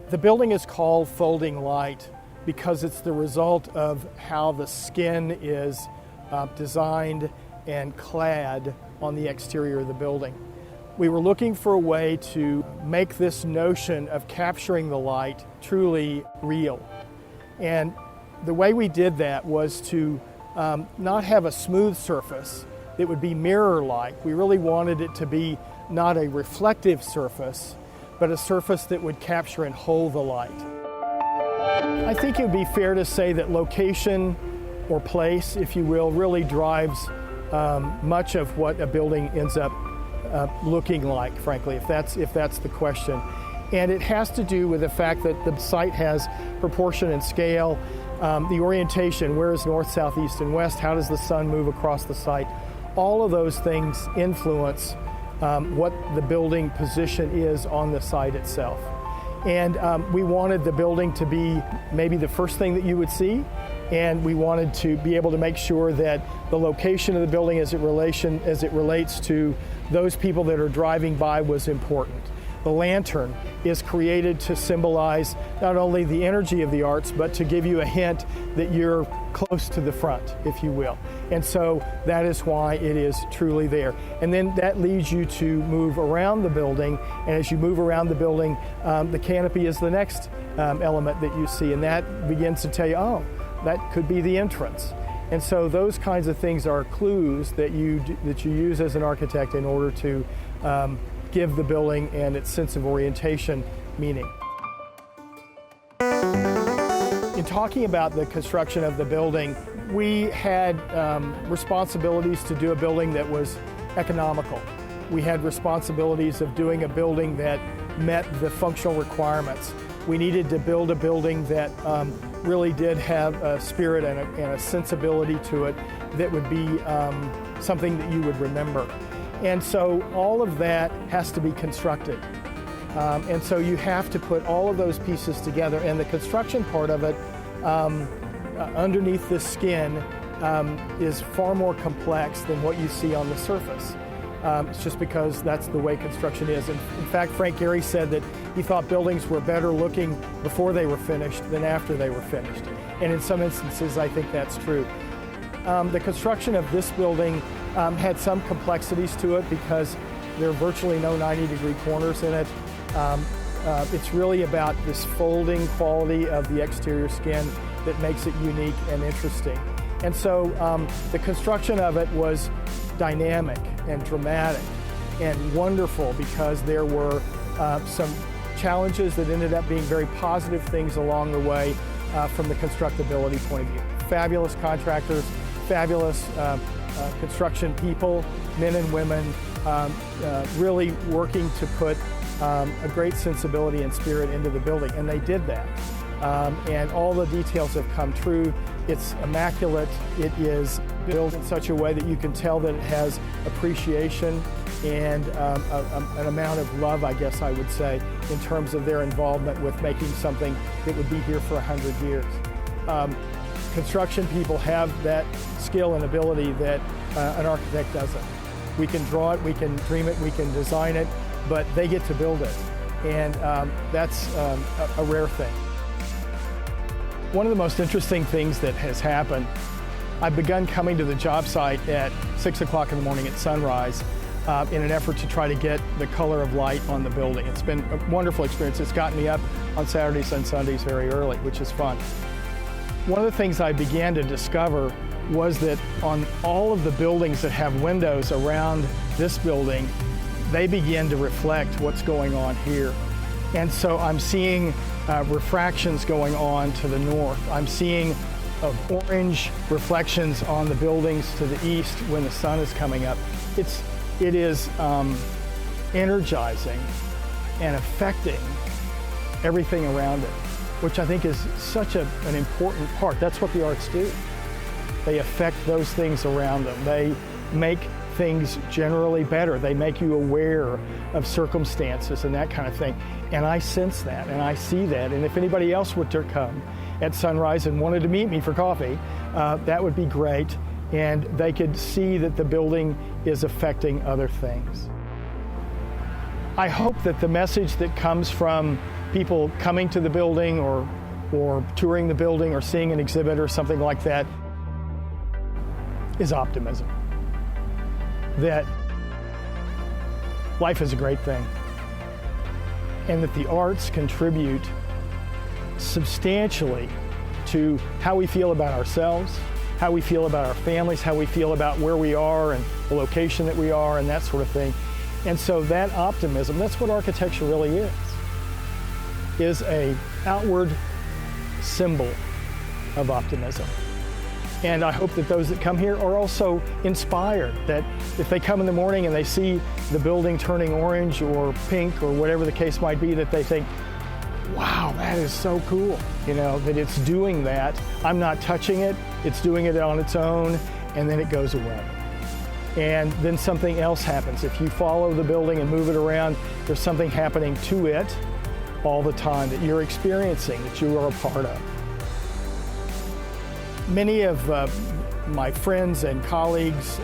The building is called Folding Light because it's the result of how the skin is designed and clad on the exterior of the building. We were looking for a way to make this notion of capturing the light truly real. And the way we did that was to not have a smooth surface that would be mirror-like. We really wanted it to be not a reflective surface, but a surface that would capture and hold the light. I think it would be fair to say that location or place, if you will, really drives much of what a building ends up looking like, frankly, if that's the question. And it has to do with the fact that the site has proportion and scale, the orientation, where is north, south, east, and west, how does the sun move across the site. All of those things influence what the building position is on the site itself. And we wanted the building to be maybe the first thing that you would see, and we wanted to be able to make sure that the location of the building as it relates to those people that are driving by was important. The lantern is created to symbolize not only the energy of the arts, but to give you a hint that you're close to the front, if you will. And so that is why it is truly there. And then that leads you to move around the building. And as you move around the building, the canopy is the next element that you see. And that begins to tell you, oh, that could be the entrance. And so those kinds of things are clues that you use as an architect in order to give the building and its sense of orientation meaning. In talking about the construction of the building, we had responsibilities to do a building that was economical. We had responsibilities of doing a building that met the functional requirements. We needed to build a building that really did have a spirit and a sensibility to it that would be something that you would remember. And so all of that has to be constructed. And so you have to put all of those pieces together. And the construction part of it, underneath the skin, is far more complex than what you see on the surface. It's just because that's the way construction is. And in fact, Frank Gehry said that he thought buildings were better looking before they were finished than after they were finished. And in some instances, I think that's true. The construction of this building had some complexities to it because there are virtually no 90-degree corners in it. It's really about this folding quality of the exterior skin that makes it unique and interesting. And so the construction of it was dynamic and dramatic and wonderful because there were some challenges that ended up being very positive things along the way from the constructability point of view. Fabulous contractors, fabulous construction people, men and women, really working to put a great sensibility and spirit into the building, and they did that. And all the details have come true. It's immaculate. It is built in such a way that you can tell that it has appreciation and an amount of love, I guess I would say, in terms of their involvement with making something that would be here for 100 years. Construction people have that skill and ability that an architect doesn't. We can draw it, we can dream it, we can design it, but they get to build it. And that's a rare thing. One of the most interesting things that has happened, I've begun coming to the job site at 6 o'clock in the morning at sunrise in an effort to try to get the color of light on the building. It's been a wonderful experience. It's gotten me up on Saturdays and Sundays very early, which is fun. One of the things I began to discover was that on all of the buildings that have windows around this building, they begin to reflect what's going on here. And so I'm seeing refractions going on to the north. I'm seeing orange reflections on the buildings to the east when the sun is coming up. It is energizing and affecting everything around it, which I think is such an important part. That's what the arts do. They affect those things around them. They make things generally better. They make you aware of circumstances and that kind of thing. And I sense that and I see that. And if anybody else were to come at sunrise and wanted to meet me for coffee, that would be great. And they could see that the building is affecting other things. I hope that the message that comes from people coming to the building or touring the building or seeing an exhibit or something like that is optimism. That life is a great thing, and that the arts contribute substantially to how we feel about ourselves, how we feel about our families, how we feel about where we are and the location that we are and that sort of thing. And so that optimism, that's what architecture really is a outward symbol of optimism. And I hope that those that come here are also inspired, that if they come in the morning and they see the building turning orange or pink or whatever the case might be, that they think, wow, that is so cool, that it's doing that. I'm not touching it, it's doing it on its own, and then it goes away. And then something else happens. If you follow the building and move it around, there's something happening to it all the time that you're experiencing, that you are a part of. Many of my friends and colleagues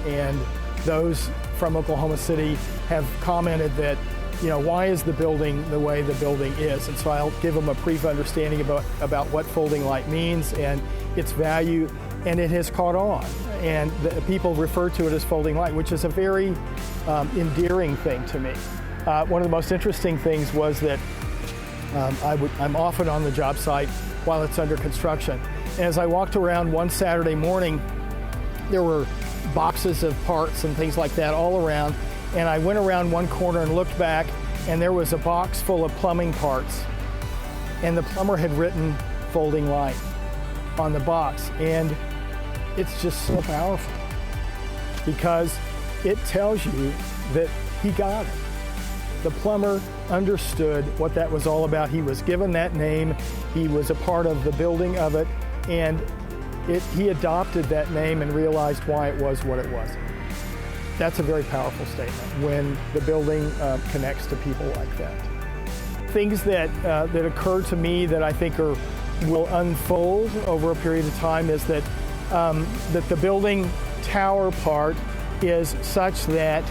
and those from Oklahoma City have commented that, why is the building the way the building is? And so I'll give them a brief understanding about what Folding Light means and its value, and it has caught on. And people refer to it as Folding Light, which is a very endearing thing to me. One of the most interesting things was that I'm often on the job site while it's under construction. And as I walked around one Saturday morning, there were boxes of parts and things like that all around. And I went around one corner and looked back, and there was a box full of plumbing parts. And the plumber had written Folding Light on the box. And it's just so powerful because it tells you that he got it. The plumber understood what that was all about. He was given that name. He was a part of the building of it. And he adopted that name and realized why it was what it was. That's a very powerful statement when the building connects to people like that. Things that occur to me that I think will unfold over a period of time is that the building tower part is such that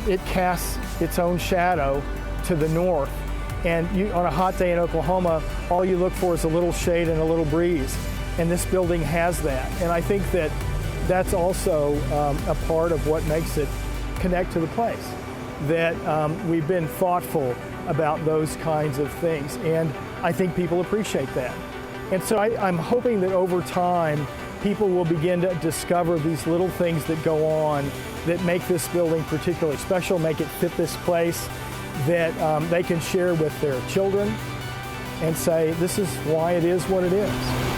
it casts its own shadow to the north. And on a hot day in Oklahoma, all you look for is a little shade and a little breeze. And this building has that. And I think that that's also a part of what makes it connect to the place. That we've been thoughtful about those kinds of things. And I think people appreciate that. And so I'm hoping that over time, people will begin to discover these little things that go on that make this building particularly special, make it fit this place, that they can share with their children and say, this is why it is what it is.